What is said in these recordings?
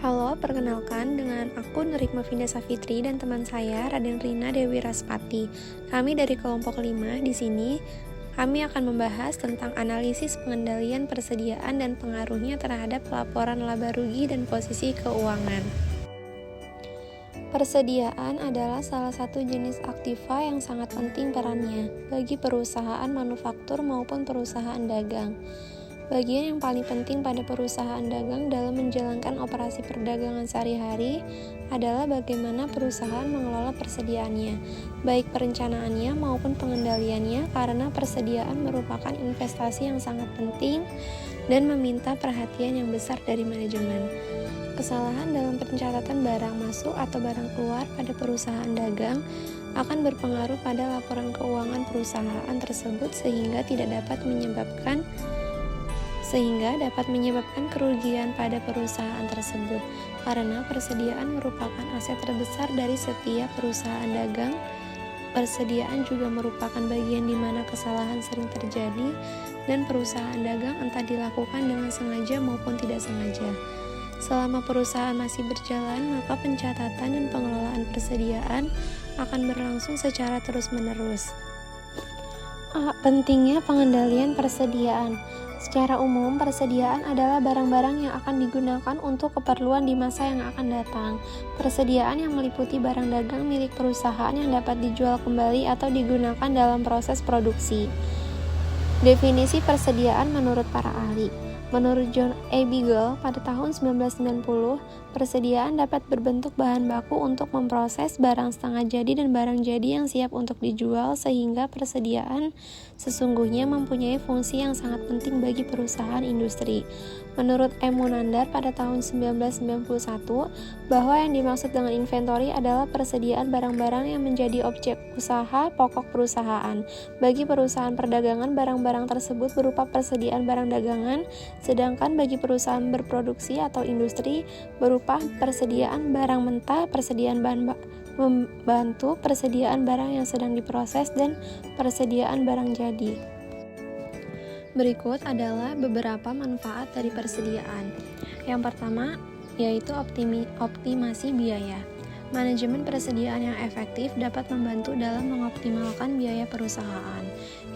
Halo, perkenalkan dengan aku Nurikma Finda Safitri dan teman saya Raden Rina Dewi Raspati. Kami dari kelompok 5 di sini kami akan membahas tentang analisis pengendalian persediaan dan pengaruhnya terhadap laporan laba rugi dan posisi keuangan. Persediaan adalah salah satu jenis aktiva yang sangat penting perannya bagi perusahaan manufaktur maupun perusahaan dagang. Bagian yang paling penting pada perusahaan dagang dalam menjalankan operasi perdagangan sehari-hari adalah bagaimana perusahaan mengelola persediaannya, baik perencanaannya maupun pengendaliannya, karena persediaan merupakan investasi yang sangat penting dan meminta perhatian yang besar dari manajemen. Kesalahan dalam pencatatan barang masuk atau barang keluar pada perusahaan dagang akan berpengaruh pada laporan keuangan perusahaan tersebut sehingga dapat menyebabkan kerugian pada perusahaan tersebut. Karena persediaan merupakan aset terbesar dari setiap perusahaan dagang, persediaan juga merupakan bagian di mana kesalahan sering terjadi dan perusahaan dagang entah dilakukan dengan sengaja maupun tidak sengaja. Selama perusahaan masih berjalan, maka pencatatan dan pengelolaan persediaan akan berlangsung secara terus-menerus. Pentingnya pengendalian persediaan. Secara umum, persediaan adalah barang-barang yang akan digunakan untuk keperluan di masa yang akan datang. Persediaan yang meliputi barang dagang milik perusahaan yang dapat dijual kembali atau digunakan dalam proses produksi. Definisi persediaan menurut para ahli. Menurut John A. Beagle, pada tahun 1990, persediaan dapat berbentuk bahan baku untuk memproses barang setengah jadi dan barang jadi yang siap untuk dijual, sehingga persediaan sesungguhnya mempunyai fungsi yang sangat penting bagi perusahaan industri. Menurut M. Munandar pada tahun 1991, bahwa yang dimaksud dengan inventory adalah persediaan barang-barang yang menjadi objek usaha pokok perusahaan. Bagi perusahaan perdagangan, barang-barang tersebut berupa persediaan barang dagangan, sedangkan bagi perusahaan berproduksi atau industri berupa persediaan barang mentah, persediaan bahan membantu, persediaan barang yang sedang diproses, dan persediaan barang jadi. Berikut adalah beberapa manfaat dari persediaan. Yang pertama, yaitu optimasi biaya. Manajemen persediaan yang efektif dapat membantu dalam mengoptimalkan biaya perusahaan.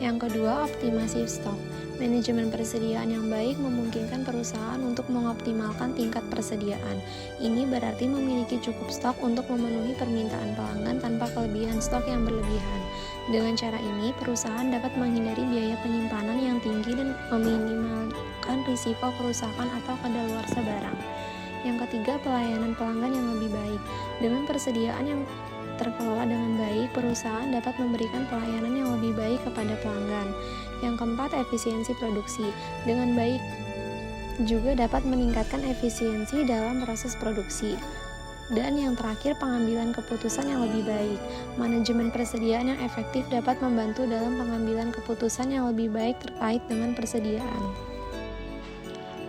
Yang kedua, optimasi stok. Manajemen persediaan yang baik memungkinkan perusahaan untuk mengoptimalkan tingkat persediaan. Ini berarti memiliki cukup stok untuk memenuhi permintaan pelanggan tanpa kelebihan stok yang berlebihan. Dengan cara ini, perusahaan dapat menghindari biaya penyimpanan yang tinggi dan meminimalkan risiko kerusakan atau kadaluarsa barang. Yang ketiga, pelayanan pelanggan yang lebih baik. Dengan persediaan yang terkelola dengan baik, perusahaan dapat memberikan pelayanan yang lebih baik kepada pelanggan. Yang keempat, efisiensi produksi. Dengan baik juga dapat meningkatkan efisiensi dalam proses produksi. Dan yang terakhir, pengambilan keputusan yang lebih baik. Manajemen persediaan yang efektif dapat membantu dalam pengambilan keputusan yang lebih baik terkait dengan persediaan.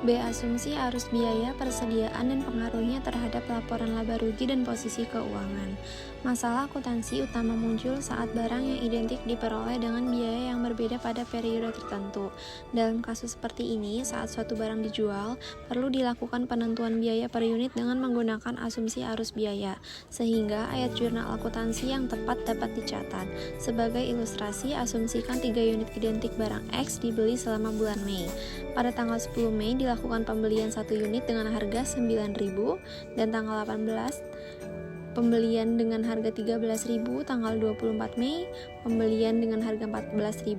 B. Asumsi arus biaya persediaan dan pengaruhnya terhadap laporan laba rugi dan posisi keuangan. Masalah akuntansi utama muncul saat barang yang identik diperoleh dengan biaya yang berbeda pada periode tertentu. Dalam kasus seperti ini, saat suatu barang dijual, perlu dilakukan penentuan biaya per unit dengan menggunakan asumsi arus biaya, sehingga ayat jurnal akuntansi yang tepat dapat dicatat. Sebagai ilustrasi, asumsikan 3 unit identik barang X dibeli selama bulan Mei. Pada tanggal 10 Mei dilakukan pembelian 1 unit dengan harga 9.000 dan tanggal 18 pembelian dengan harga 13.000, tanggal 24 Mei pembelian dengan harga 14.000.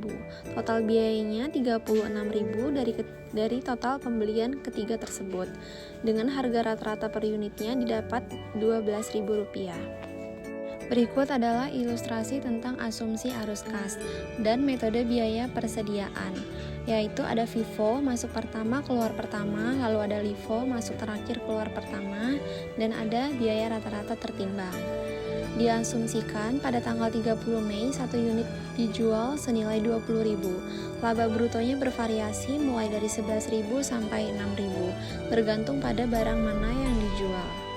Total biayanya 36.000 dari total pembelian ketiga tersebut. Dengan harga rata-rata per unitnya didapat Rp12.000. Berikut adalah ilustrasi tentang asumsi arus kas dan metode biaya persediaan, yaitu ada FIFO, masuk pertama, keluar pertama, lalu ada LIFO, masuk terakhir, keluar pertama, dan ada biaya rata-rata tertimbang. Diasumsikan pada tanggal 30 Mei 1 unit dijual senilai 20.000. Laba brutonya bervariasi mulai dari 11.000 sampai 6.000, bergantung pada barang mana yang dijual.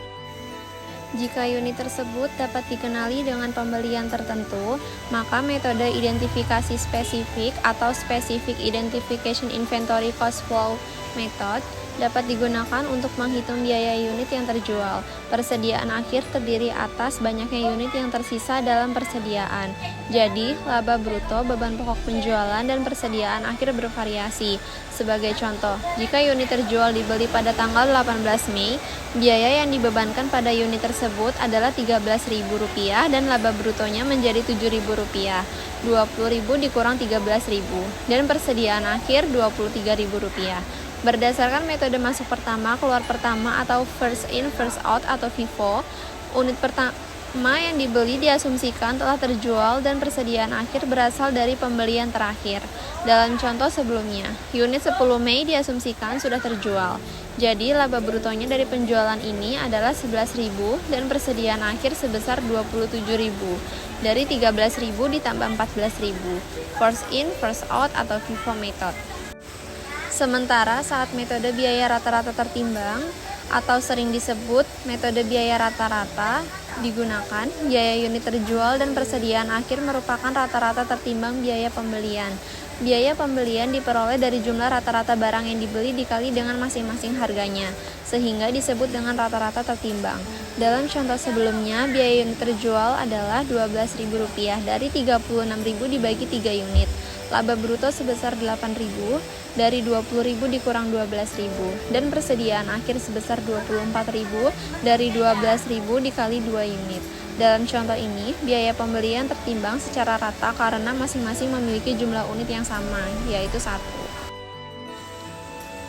Jika unit tersebut dapat dikenali dengan pembelian tertentu, maka metode identifikasi spesifik atau Specific Identification Inventory Cost Flow Method dapat digunakan untuk menghitung biaya unit yang terjual. Persediaan akhir terdiri atas banyaknya unit yang tersisa dalam persediaan. Jadi, laba bruto, beban pokok penjualan, dan persediaan akhir bervariasi. Sebagai contoh, jika unit terjual dibeli pada tanggal 18 Mei, biaya yang dibebankan pada unit tersebut adalah Rp13.000 dan laba brutonya menjadi Rp7.000. Rp20.000 dikurang Rp13.000 dan persediaan akhir Rp23.000. Berdasarkan metode masuk pertama, keluar pertama atau first in, first out atau FIFO, unit pertama yang dibeli diasumsikan telah terjual dan persediaan akhir berasal dari pembelian terakhir. Dalam contoh sebelumnya, unit 10 Mei diasumsikan sudah terjual. Jadi, laba brutonya dari penjualan ini adalah Rp11.000 dan persediaan akhir sebesar Rp27.000. Dari Rp13.000 ditambah Rp14.000. First in, first out atau FIFO method. Sementara saat metode biaya rata-rata tertimbang atau sering disebut metode biaya rata-rata digunakan, biaya unit terjual dan persediaan akhir merupakan rata-rata tertimbang biaya pembelian. Biaya pembelian diperoleh dari jumlah rata-rata barang yang dibeli dikali dengan masing-masing harganya, sehingga disebut dengan rata-rata tertimbang. Dalam contoh sebelumnya, biaya unit terjual adalah Rp12.000 dari Rp36.000 dibagi 3 unit. Laba bruto sebesar Rp8.000 dari Rp20.000 dikurang Rp12.000 dan persediaan akhir sebesar Rp24.000 dari Rp12.000 dikali 2 unit. Dalam contoh ini, biaya pembelian tertimbang secara rata karena masing-masing memiliki jumlah unit yang sama, yaitu 1.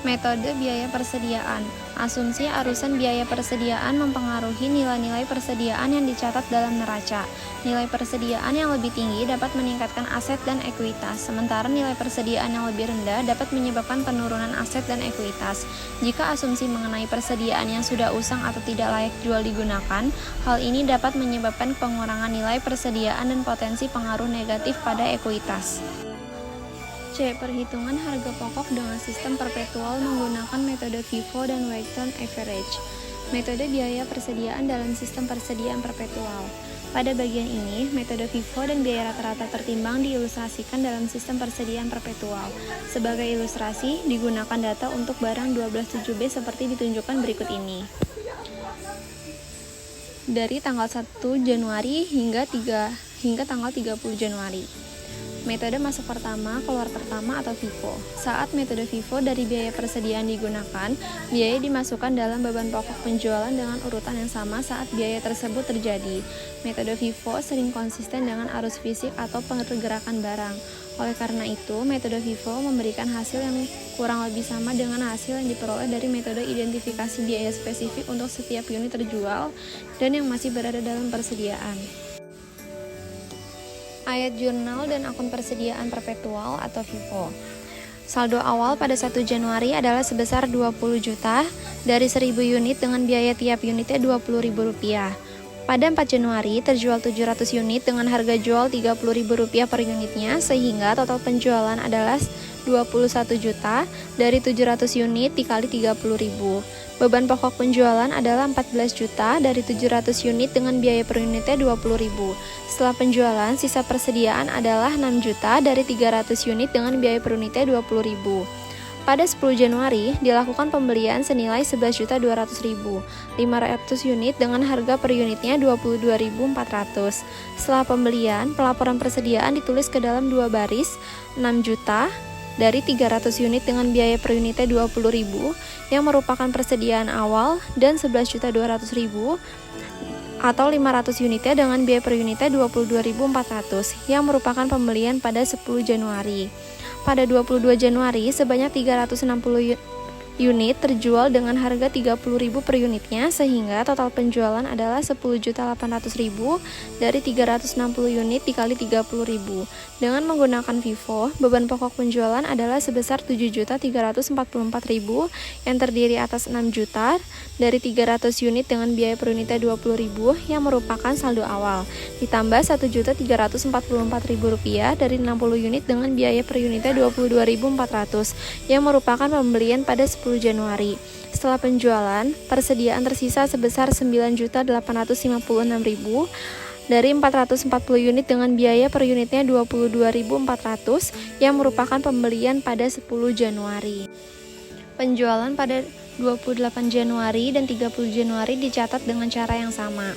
Metode biaya persediaan. Asumsi arusan biaya persediaan mempengaruhi nilai-nilai persediaan yang dicatat dalam neraca. Nilai persediaan yang lebih tinggi dapat meningkatkan aset dan ekuitas, sementara nilai persediaan yang lebih rendah dapat menyebabkan penurunan aset dan ekuitas. Jika asumsi mengenai persediaan yang sudah usang atau tidak layak jual digunakan, hal ini dapat menyebabkan pengurangan nilai persediaan dan potensi pengaruh negatif pada ekuitas. C. Perhitungan harga pokok dengan sistem perpetual menggunakan metode FIFO dan weighted average. Metode biaya persediaan dalam sistem persediaan perpetual. Pada bagian ini, metode FIFO dan biaya rata-rata tertimbang diilustrasikan dalam sistem persediaan perpetual. Sebagai ilustrasi, digunakan data untuk barang 12.7b seperti ditunjukkan berikut ini. Dari tanggal 1 Januari hingga tanggal 30 Januari. Metode masuk pertama, keluar pertama atau FIFO. Saat metode FIFO dari biaya persediaan digunakan, biaya dimasukkan dalam beban pokok penjualan dengan urutan yang sama saat biaya tersebut terjadi. Metode FIFO sering konsisten dengan arus fisik atau pergerakan barang. Oleh karena itu, metode FIFO memberikan hasil yang kurang lebih sama dengan hasil yang diperoleh dari metode identifikasi biaya spesifik untuk setiap unit terjual dan yang masih berada dalam persediaan. Ayat jurnal dan akun persediaan perpetual atau FIFO. Saldo awal pada 1 Januari adalah sebesar 20 juta dari 1000 unit dengan biaya tiap unitnya Rp20.000. Pada 4 Januari terjual 700 unit dengan harga jual Rp30.000 per unitnya sehingga total penjualan adalah 21 juta dari 700 unit dikali 30.000. Beban pokok penjualan adalah 14 juta dari 700 unit dengan biaya per unitnya Rp20.000. Setelah penjualan, sisa persediaan adalah 6 juta dari 300 unit dengan biaya per unitnya Rp20.000. Pada 10 Januari, dilakukan pembelian senilai 11.200.000, 500 unit dengan harga per unitnya Rp22.400. Setelah pembelian, pelaporan persediaan ditulis ke dalam 2 baris, 6 juta dari 300 unit dengan biaya per unitnya Rp20.000 yang merupakan persediaan awal dan 11.200.000 atau 500 unitnya dengan biaya per unitnya Rp22.400 yang merupakan pembelian pada 10 Januari. Pada 22 Januari, sebanyak 360 unit terjual dengan harga Rp30.000 per unitnya sehingga total penjualan adalah 10.800.000 dari 360 unit dikali 30.000. Dengan menggunakan FIFO, beban pokok penjualan adalah sebesar 7.344.000 yang terdiri atas 6 juta dari 300 unit dengan biaya per unitnya Rp20.000 yang merupakan saldo awal, ditambah Rp1.344.000 dari 60 unit dengan biaya per unitnya Rp22.400 yang merupakan pembelian pada 10 Januari. Setelah penjualan, persediaan tersisa sebesar 9.856.000 dari 440 unit dengan biaya per unitnya Rp22.400 yang merupakan pembelian pada 10 Januari. Penjualan pada 28 Januari dan 30 Januari dicatat dengan cara yang sama.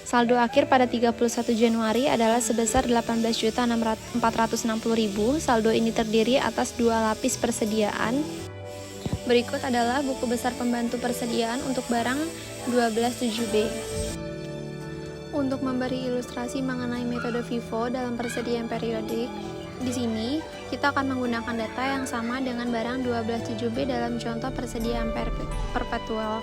Saldo akhir pada 31 Januari adalah sebesar 18.460.000. Saldo ini terdiri atas dua lapis persediaan. Berikut adalah buku besar pembantu persediaan untuk barang 12.7B. Untuk memberi ilustrasi mengenai metode FIFO dalam persediaan periodik, di sini kita akan menggunakan data yang sama dengan barang 12.7B dalam contoh persediaan perpetual,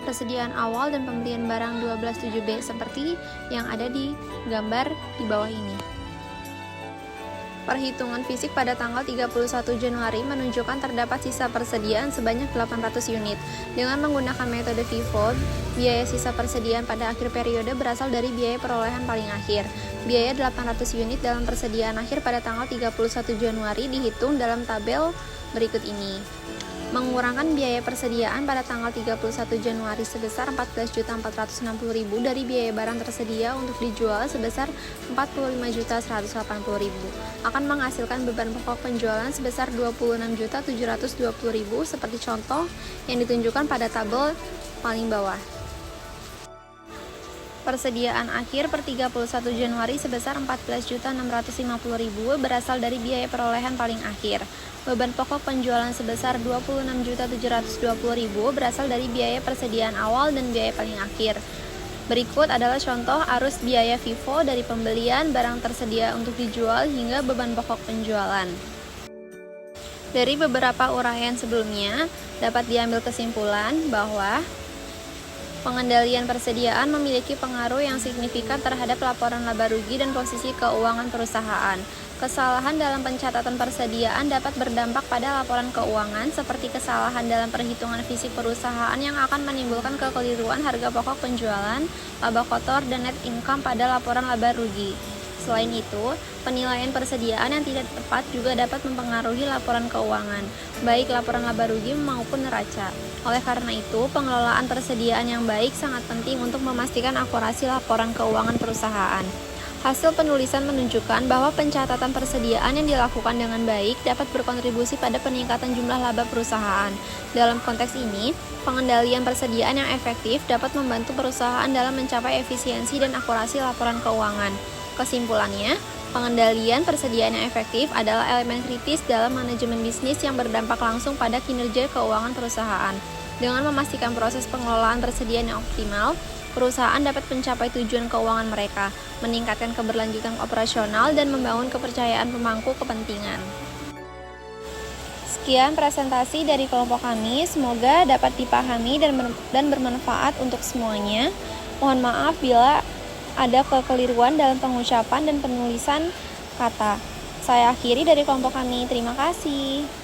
persediaan awal dan pembelian barang 12.7B seperti yang ada di gambar di bawah ini. Perhitungan fisik pada tanggal 31 Januari menunjukkan terdapat sisa persediaan sebanyak 800 unit. Dengan menggunakan metode FIFO, biaya sisa persediaan pada akhir periode berasal dari biaya perolehan paling akhir. Biaya 800 unit dalam persediaan akhir pada tanggal 31 Januari dihitung dalam tabel berikut ini. Mengurangkan biaya persediaan pada tanggal 31 Januari sebesar 14.460.000 dari biaya barang tersedia untuk dijual sebesar 45.180.000 akan menghasilkan beban pokok penjualan sebesar 26.720.000 seperti contoh yang ditunjukkan pada tabel paling bawah. Persediaan akhir per 31 Januari sebesar 14.650.000 berasal dari biaya perolehan paling akhir. Beban pokok penjualan sebesar 26.720.000 berasal dari biaya persediaan awal dan biaya paling akhir. Berikut adalah contoh arus biaya FIFO dari pembelian barang tersedia untuk dijual hingga beban pokok penjualan. Dari beberapa uraian sebelumnya, dapat diambil kesimpulan bahwa pengendalian persediaan memiliki pengaruh yang signifikan terhadap laporan laba rugi dan posisi keuangan perusahaan. Kesalahan dalam pencatatan persediaan dapat berdampak pada laporan keuangan, seperti kesalahan dalam perhitungan fisik perusahaan yang akan menimbulkan kekeliruan harga pokok penjualan, laba kotor, dan net income pada laporan laba rugi. Selain itu, penilaian persediaan yang tidak tepat juga dapat mempengaruhi laporan keuangan, baik laporan laba rugi maupun neraca. Oleh karena itu, pengelolaan persediaan yang baik sangat penting untuk memastikan akurasi laporan keuangan perusahaan. Hasil penulisan menunjukkan bahwa pencatatan persediaan yang dilakukan dengan baik dapat berkontribusi pada peningkatan jumlah laba perusahaan. Dalam konteks ini, pengendalian persediaan yang efektif dapat membantu perusahaan dalam mencapai efisiensi dan akurasi laporan keuangan. Kesimpulannya, pengendalian persediaan yang efektif adalah elemen kritis dalam manajemen bisnis yang berdampak langsung pada kinerja keuangan perusahaan. Dengan memastikan proses pengelolaan persediaan yang optimal, perusahaan dapat mencapai tujuan keuangan mereka, meningkatkan keberlanjutan operasional, dan membangun kepercayaan pemangku kepentingan. Sekian presentasi dari kelompok kami, semoga dapat dipahami dan bermanfaat untuk semuanya. Mohon maaf bila ada kekeliruan dalam pengucapan dan penulisan kata. Saya akhiri dari kelompok kami, terima kasih.